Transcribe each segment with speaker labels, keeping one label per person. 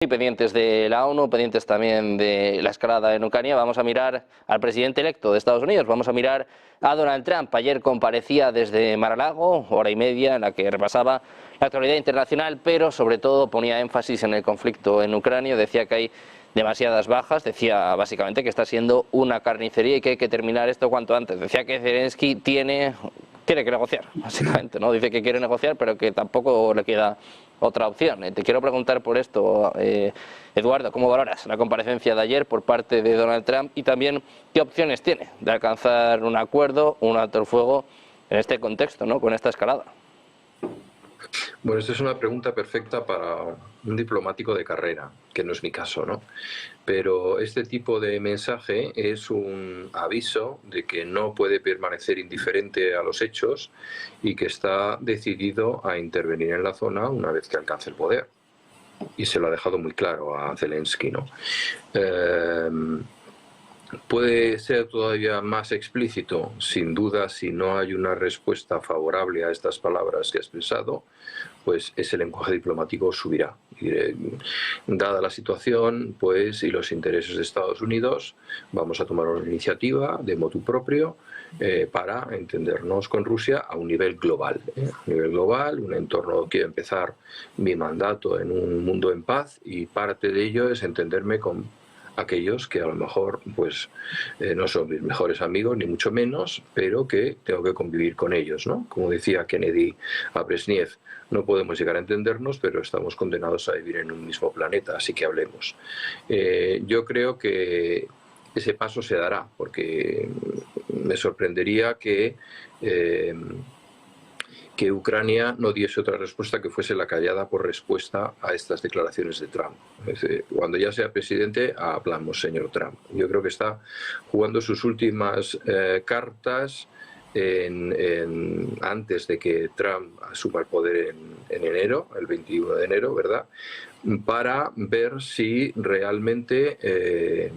Speaker 1: Y pendientes de la ONU, pendientes también de la escalada en Ucrania, vamos a mirar al presidente electo de Estados Unidos, vamos a mirar a Donald Trump. Ayer comparecía desde Mar-a-Lago, hora y media, en la que repasaba la actualidad internacional, pero sobre todo ponía énfasis en el conflicto en Ucrania, decía que hay demasiadas bajas, decía básicamente que está siendo una carnicería y que hay que terminar esto cuanto antes. Decía que Zelensky quiere que negociar, básicamente, ¿no? Dice que quiere negociar, pero que tampoco le queda otra opción. Te quiero preguntar por esto, Eduardo, ¿cómo valoras la comparecencia de ayer por parte de Donald Trump y también qué opciones tiene de alcanzar un acuerdo, un alto el fuego en este contexto, ¿no? Con esta escalada?
Speaker 2: Bueno, esta es una pregunta perfecta para un diplomático de carrera, que no es mi caso, ¿no? Pero este tipo de mensaje es un aviso de que no puede permanecer indiferente a los hechos y que está decidido a intervenir en la zona una vez que alcance el poder. Y se lo ha dejado muy claro a Zelensky, ¿no? Puede ser todavía más explícito, sin duda, si no hay una respuesta favorable a estas palabras que ha expresado, pues ese lenguaje diplomático subirá. Dada la situación, pues, y los intereses de Estados Unidos, vamos a tomar una iniciativa de motu propio para entendernos con Rusia a un nivel global. A un nivel global, un entorno, quiero empezar mi mandato en un mundo en paz y parte de ello es entenderme con aquellos que a lo mejor pues no son mis mejores amigos, ni mucho menos, pero que tengo que convivir con ellos, ¿no? Como decía Kennedy a Brezhnev, no podemos llegar a entendernos, pero estamos condenados a vivir en un mismo planeta, así que hablemos. Yo creo que ese paso se dará, porque me sorprendería que Ucrania no diese otra respuesta que fuese la callada por respuesta a estas declaraciones de Trump. Es decir, cuando ya sea presidente, hablamos, señor Trump. Yo creo que está jugando sus últimas cartas antes de que Trump asuma el poder en enero, el 21 de enero, ¿verdad?, para ver si realmente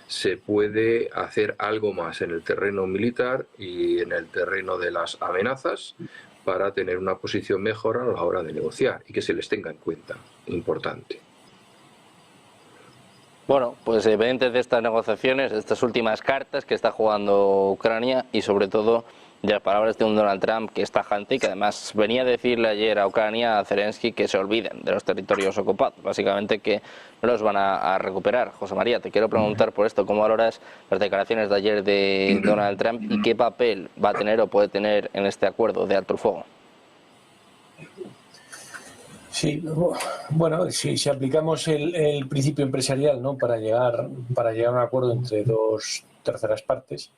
Speaker 2: se puede hacer algo más en el terreno militar y en el terreno de las amenazas para tener una posición mejor a la hora de negociar y que se les tenga en cuenta. Importante.
Speaker 1: Bueno, pues pendientes de estas negociaciones, de estas últimas cartas que está jugando Ucrania y sobre todo de las palabras de un Donald Trump que es tajante y que además venía a decirle ayer a Ucrania, a Zelensky, que se olviden de los territorios ocupados, básicamente que no los van a recuperar. José María, te quiero preguntar por esto, ¿cómo valoras las declaraciones de ayer de Donald Trump y qué papel va a tener o puede tener en este acuerdo de alto el fuego?
Speaker 3: Sí, bueno, si aplicamos el principio empresarial, ¿no?, para llegar a un acuerdo entre dos terceras partes,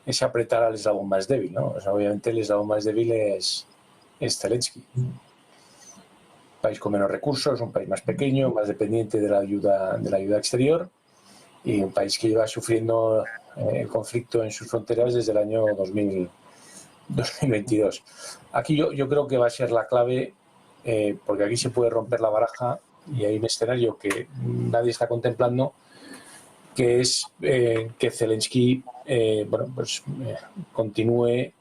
Speaker 3: es apretar al eslabón más débil, ¿no? O sea, obviamente el eslabón más débil es Zelensky. Un país con menos recursos, un país más pequeño, más dependiente de la ayuda exterior y un país que lleva sufriendo el conflicto en sus fronteras desde el año 2022. Aquí yo creo que va a ser la clave, porque aquí se puede romper la baraja y hay un escenario que nadie está contemplando, que es que Zelensky continúe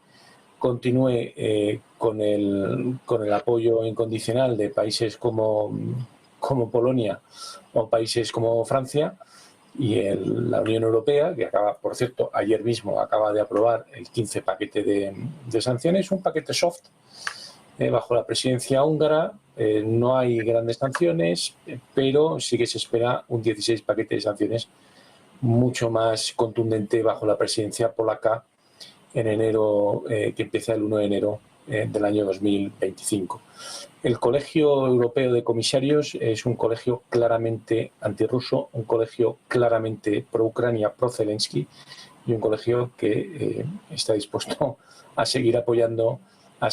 Speaker 3: con el apoyo incondicional de países como Polonia o países como Francia y la Unión Europea, que acaba, por cierto, ayer mismo acaba de aprobar el 15 paquete de sanciones, un paquete soft, bajo la presidencia húngara. No hay grandes sanciones, pero sí que se espera un 16 paquete de sanciones mucho más contundente bajo la presidencia polaca en enero, que empieza el 1 de enero del año 2025. El Colegio Europeo de Comisarios es un colegio claramente antirruso, un colegio claramente pro-Ucrania, pro-Zelensky y un colegio que está dispuesto a seguir apoyando a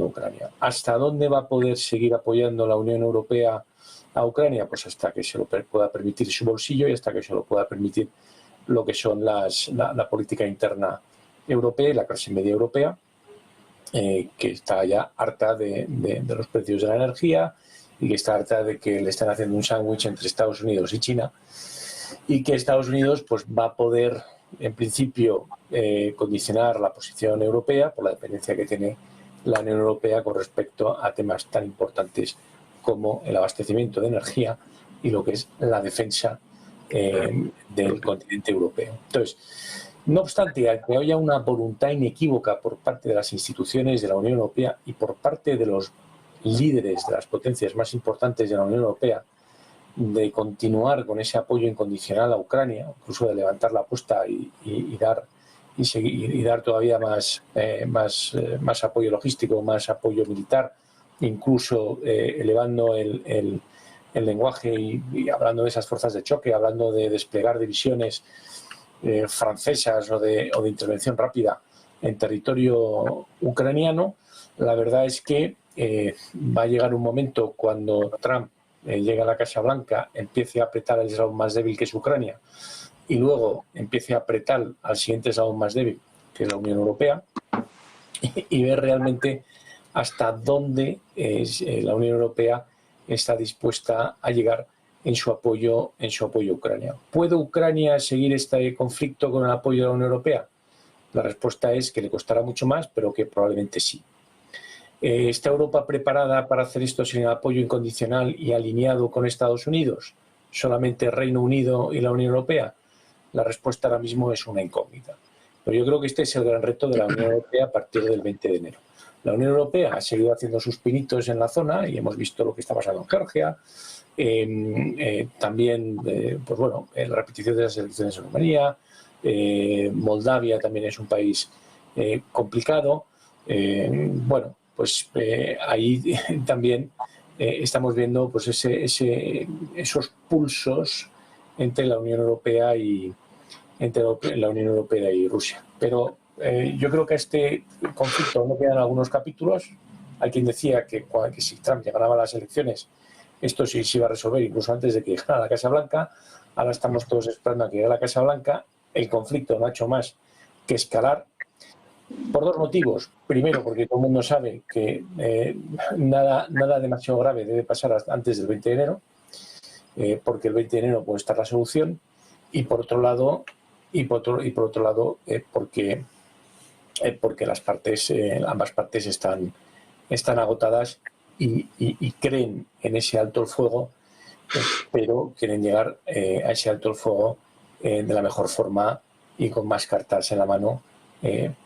Speaker 3: Ucrania. ¿Hasta dónde va a poder seguir apoyando la Unión Europea a Ucrania? Pues hasta que se lo pueda permitir su bolsillo y hasta que se lo pueda permitir lo que son la política interna europea y la clase media europea, que está ya harta de los precios de la energía y que está harta de que le están haciendo un sándwich entre Estados Unidos y China, y que Estados Unidos pues va a poder, en principio, condicionar la posición europea por la dependencia que tiene la Unión Europea con respecto a temas tan importantes como el abastecimiento de energía y lo que es la defensa del continente europeo. Entonces, no obstante, a que haya una voluntad inequívoca por parte de las instituciones de la Unión Europea y por parte de los líderes de las potencias más importantes de la Unión Europea de continuar con ese apoyo incondicional a Ucrania, incluso de levantar la apuesta y dar todavía más apoyo logístico, más apoyo militar, incluso elevando el lenguaje y hablando de esas fuerzas de choque, hablando de desplegar divisiones francesas o de intervención rápida en territorio ucraniano. La verdad es que va a llegar un momento cuando Trump llegue a la Casa Blanca, empiece a apretar al eslabón más débil que es Ucrania y luego empiece a apretar al siguiente eslabón más débil, que es la Unión Europea, y ver realmente hasta dónde la Unión Europea está dispuesta a llegar en su apoyo a Ucrania. ¿Puede Ucrania seguir este conflicto con el apoyo de la Unión Europea? La respuesta es que le costará mucho más, pero que probablemente sí. ¿Está Europa preparada para hacer esto sin el apoyo incondicional y alineado con Estados Unidos? ¿Solamente Reino Unido y la Unión Europea? La respuesta ahora mismo es una incógnita. Pero yo creo que este es el gran reto de la Unión Europea a partir del 20 de enero. La Unión Europea ha seguido haciendo sus pinitos en la zona y hemos visto lo que está pasando en Georgia. También, pues bueno, la repetición de las elecciones en Rumanía. Moldavia también es un país complicado. Bueno, pues ahí también estamos viendo pues esos pulsos entre la Unión Europea y Rusia. Pero yo creo que a este conflicto no quedan algunos capítulos. Hay quien decía que si Trump ganaba las elecciones, esto sí se iba a resolver incluso antes de que llegara a la Casa Blanca. Ahora estamos todos esperando a que llegue a la Casa Blanca. El conflicto no ha hecho más que escalar por dos motivos. Primero, porque todo el mundo sabe que nada demasiado grave debe pasar antes del 20 de enero, porque el 20 de enero puede estar la solución. Y por otro lado, porque ambas partes están agotadas y creen en ese alto el fuego, pero quieren llegar a ese alto el fuego de la mejor forma y con más cartas en la mano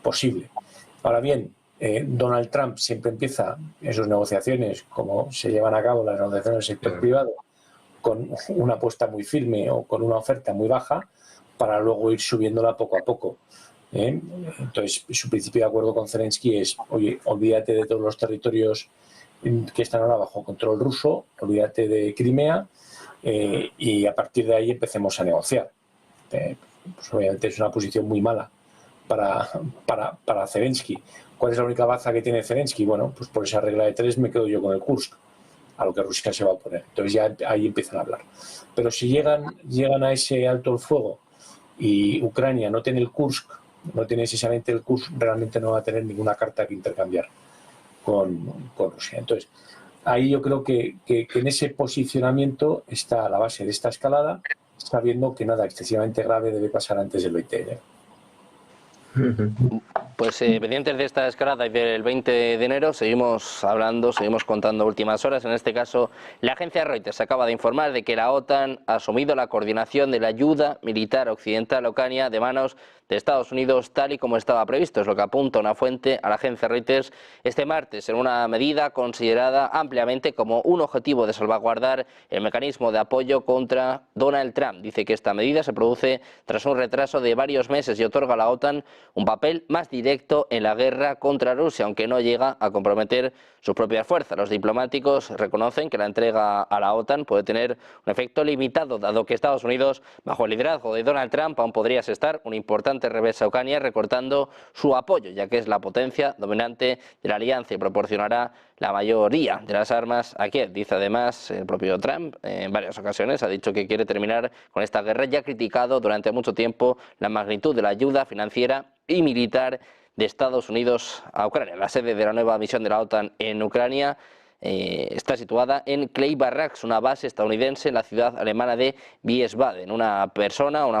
Speaker 3: posible. Ahora bien, Donald Trump siempre empieza en sus negociaciones, como se llevan a cabo las negociaciones del sector privado, con una apuesta muy firme o con una oferta muy baja, para luego ir subiéndola poco a poco. Entonces, su principio de acuerdo con Zelensky es: oye, olvídate de todos los territorios que están ahora bajo control ruso, olvídate de Crimea, y a partir de ahí empecemos a negociar. Pues obviamente es una posición muy mala para Zelensky. ¿Cuál es la única baza que tiene Zelensky? Bueno, pues por esa regla de tres me quedo yo con el Kursk, a lo que Rusia se va a oponer. Entonces ya ahí empiezan a hablar. Pero si llegan a ese alto el fuego y Ucrania no tiene el Kursk, no tiene necesariamente el Kursk, realmente no va a tener ninguna carta que intercambiar con Rusia. Entonces, ahí yo creo que en ese posicionamiento está la base de esta escalada, sabiendo que nada excesivamente grave debe pasar antes del 20 de enero.
Speaker 1: Pues pendientes de esta escalada y del 20 de enero seguimos hablando, seguimos contando últimas horas. En este caso, la agencia Reuters acaba de informar de que la OTAN ha asumido la coordinación de la ayuda militar occidental a Ucrania de manos de Estados Unidos, tal y como estaba previsto. Es lo que apunta una fuente a la agencia Reuters este martes, en una medida considerada ampliamente como un objetivo de salvaguardar el mecanismo de apoyo contra Donald Trump. Dice que esta medida se produce tras un retraso de varios meses y otorga a la OTAN un papel más directo en la guerra contra Rusia, aunque no llega a comprometer sus propias fuerzas. Los diplomáticos reconocen que la entrega a la OTAN puede tener un efecto limitado, dado que Estados Unidos, bajo el liderazgo de Donald Trump, aún podría asestar un importante revés a Ucrania, recortando su apoyo, ya que es la potencia dominante de la alianza y proporcionará la mayoría de las armas a Kiev. Dice además el propio Trump en varias ocasiones, ha dicho que quiere terminar con esta guerra y ha criticado durante mucho tiempo la magnitud de la ayuda financiera y militar de Estados Unidos a Ucrania. La sede de la nueva misión de la OTAN en Ucrania está situada en Clay Barracks, una base estadounidense en la ciudad alemana de Wiesbaden. Una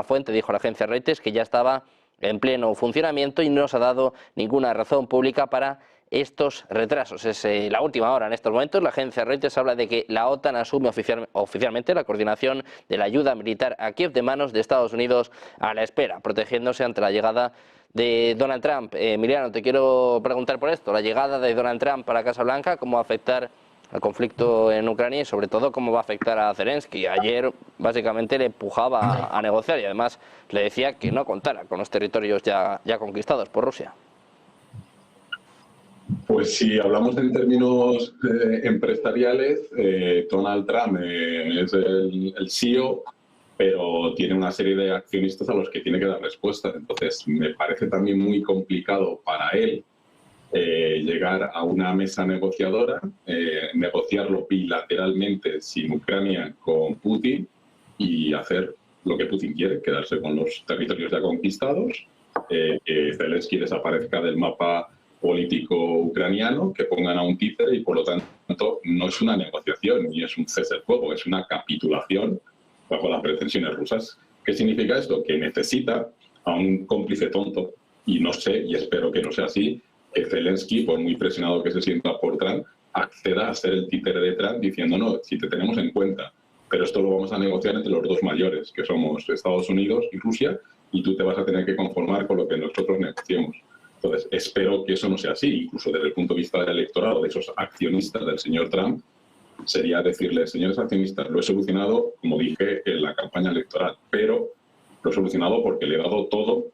Speaker 1: fuente dijo a la agencia Reuters que ya estaba en pleno funcionamiento y no se ha dado ninguna razón pública para estos retrasos. Es la última hora en estos momentos. La agencia Reuters habla de que la OTAN asume oficialmente la coordinación de la ayuda militar a Kiev de manos de Estados Unidos a la espera, protegiéndose ante la llegada de Donald Trump. Emiliano, te quiero preguntar por esto, la llegada de Donald Trump a la Casa Blanca, ¿cómo va a afectar al conflicto en Ucrania y sobre todo cómo va a afectar a Zelensky? Ayer básicamente le empujaba a negociar y además le decía que no contara con los territorios ya conquistados por Rusia.
Speaker 4: Pues si hablamos en términos empresariales, Donald Trump es el CEO, pero tiene una serie de accionistas a los que tiene que dar respuestas. Entonces, me parece también muy complicado para él llegar a una mesa negociadora, negociarlo bilateralmente sin Ucrania con Putin y hacer lo que Putin quiere, quedarse con los territorios ya conquistados, que Zelensky desaparezca del mapa político ucraniano, que pongan a un títere y por lo tanto no es una negociación ni es un cese al fuego, es una capitulación bajo las pretensiones rusas. ¿Qué significa esto? Que necesita a un cómplice tonto, y no sé, y espero que no sea así, que Zelensky, por muy presionado que se sienta por Trump, acceda a ser el títere de Trump diciendo no, si te tenemos en cuenta, pero esto lo vamos a negociar entre los dos mayores, que somos Estados Unidos y Rusia, y tú te vas a tener que conformar con lo que nosotros negociemos. Entonces, espero que eso no sea así, incluso desde el punto de vista del electorado, de esos accionistas del señor Trump, sería decirles, señores accionistas, lo he solucionado, como dije en la campaña electoral, pero lo he solucionado porque le he dado todo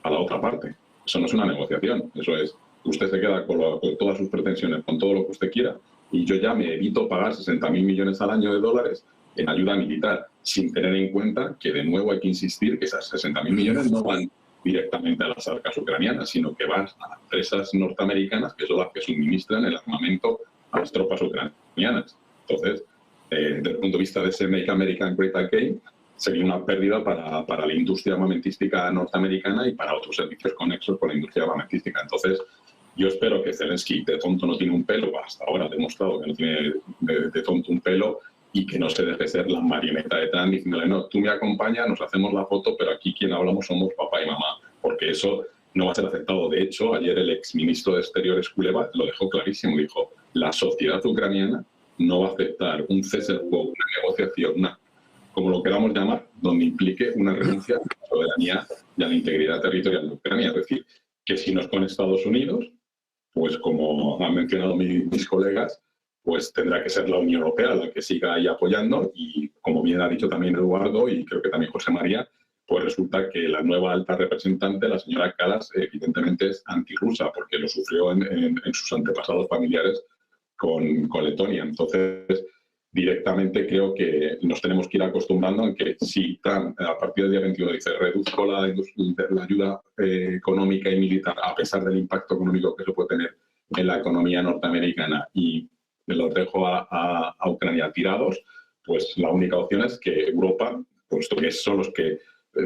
Speaker 4: a la otra parte. Eso no es una negociación, eso es, usted se queda con todas sus pretensiones, con todo lo que usted quiera, y yo ya me evito pagar 60.000 millones al año de dólares en ayuda militar, sin tener en cuenta que, de nuevo, hay que insistir que esas 60.000 millones no van directamente a las arcas ucranianas, sino que van a empresas norteamericanas que son las que suministran el armamento a las tropas ucranianas. Entonces, desde el punto de vista de ese Make America Great Again, sería una pérdida para la industria armamentística norteamericana y para otros servicios conexos con la industria armamentística. Entonces, yo espero que Zelensky de tonto no tiene un pelo, hasta ahora ha demostrado que no tiene de tonto un pelo, y que no se deje ser la marioneta de Trump diciéndole, no, tú me acompañas, nos hacemos la foto, pero aquí quien hablamos somos papá y mamá, porque eso no va a ser aceptado. De hecho, ayer el exministro de Exteriores Kuleva lo dejó clarísimo, dijo, la sociedad ucraniana no va a aceptar un cese al fuego, una negociación, como lo queramos llamar, donde implique una renuncia a la soberanía y a la integridad territorial de Ucrania. Es decir, que si no es con Estados Unidos, pues como han mencionado mis colegas, pues tendrá que ser la Unión Europea la que siga ahí apoyando, y como bien ha dicho también Eduardo y creo que también José María, pues resulta que la nueva alta representante, la señora Kallas, evidentemente es antirrusa porque lo sufrió en sus antepasados familiares con Letonia. Entonces, directamente creo que nos tenemos que ir acostumbrando a que si Trump a partir del día 21 dice reduzco la ayuda económica y militar a pesar del impacto económico que eso puede tener en la economía norteamericana y los dejo a Ucrania tirados, pues la única opción es que Europa, puesto que son los que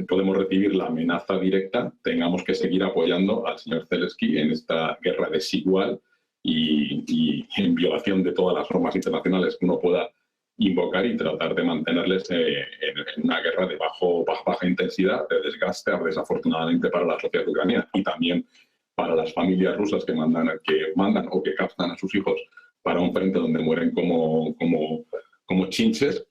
Speaker 4: podemos recibir la amenaza directa, tengamos que seguir apoyando al señor Zelensky en esta guerra desigual y en violación de todas las normas internacionales que uno pueda invocar, y tratar de mantenerles en una guerra de baja intensidad, de desgaste, desafortunadamente para la sociedad ucraniana y también para las familias rusas que mandan o que captan a sus hijos para un frente donde mueren como chinches.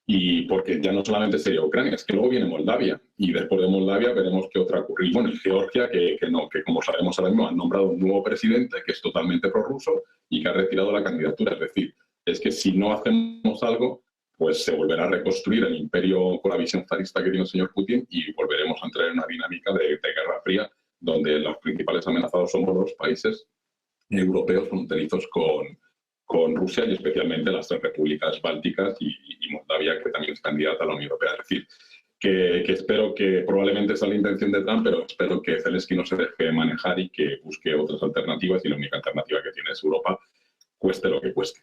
Speaker 4: Y porque ya no solamente sería Ucrania, es que luego viene Moldavia, y después de Moldavia veremos qué otra ocurre. Y bueno, y Georgia, que como sabemos ahora mismo han nombrado un nuevo presidente que es totalmente prorruso y que ha retirado la candidatura. Es decir, es que si no hacemos algo, pues se volverá a reconstruir el imperio con la visión zarista que tiene el señor Putin, y volveremos a entrar en una dinámica de Guerra Fría, donde los principales amenazados somos los países europeos fronterizos con Rusia, y especialmente las tres repúblicas bálticas y Moldavia, que también es candidata a la Unión Europea. Es decir, que espero que probablemente sea la intención de Trump, pero espero que Zelensky no se deje manejar y que busque otras alternativas, y la única alternativa que tiene es Europa, cueste lo que cueste.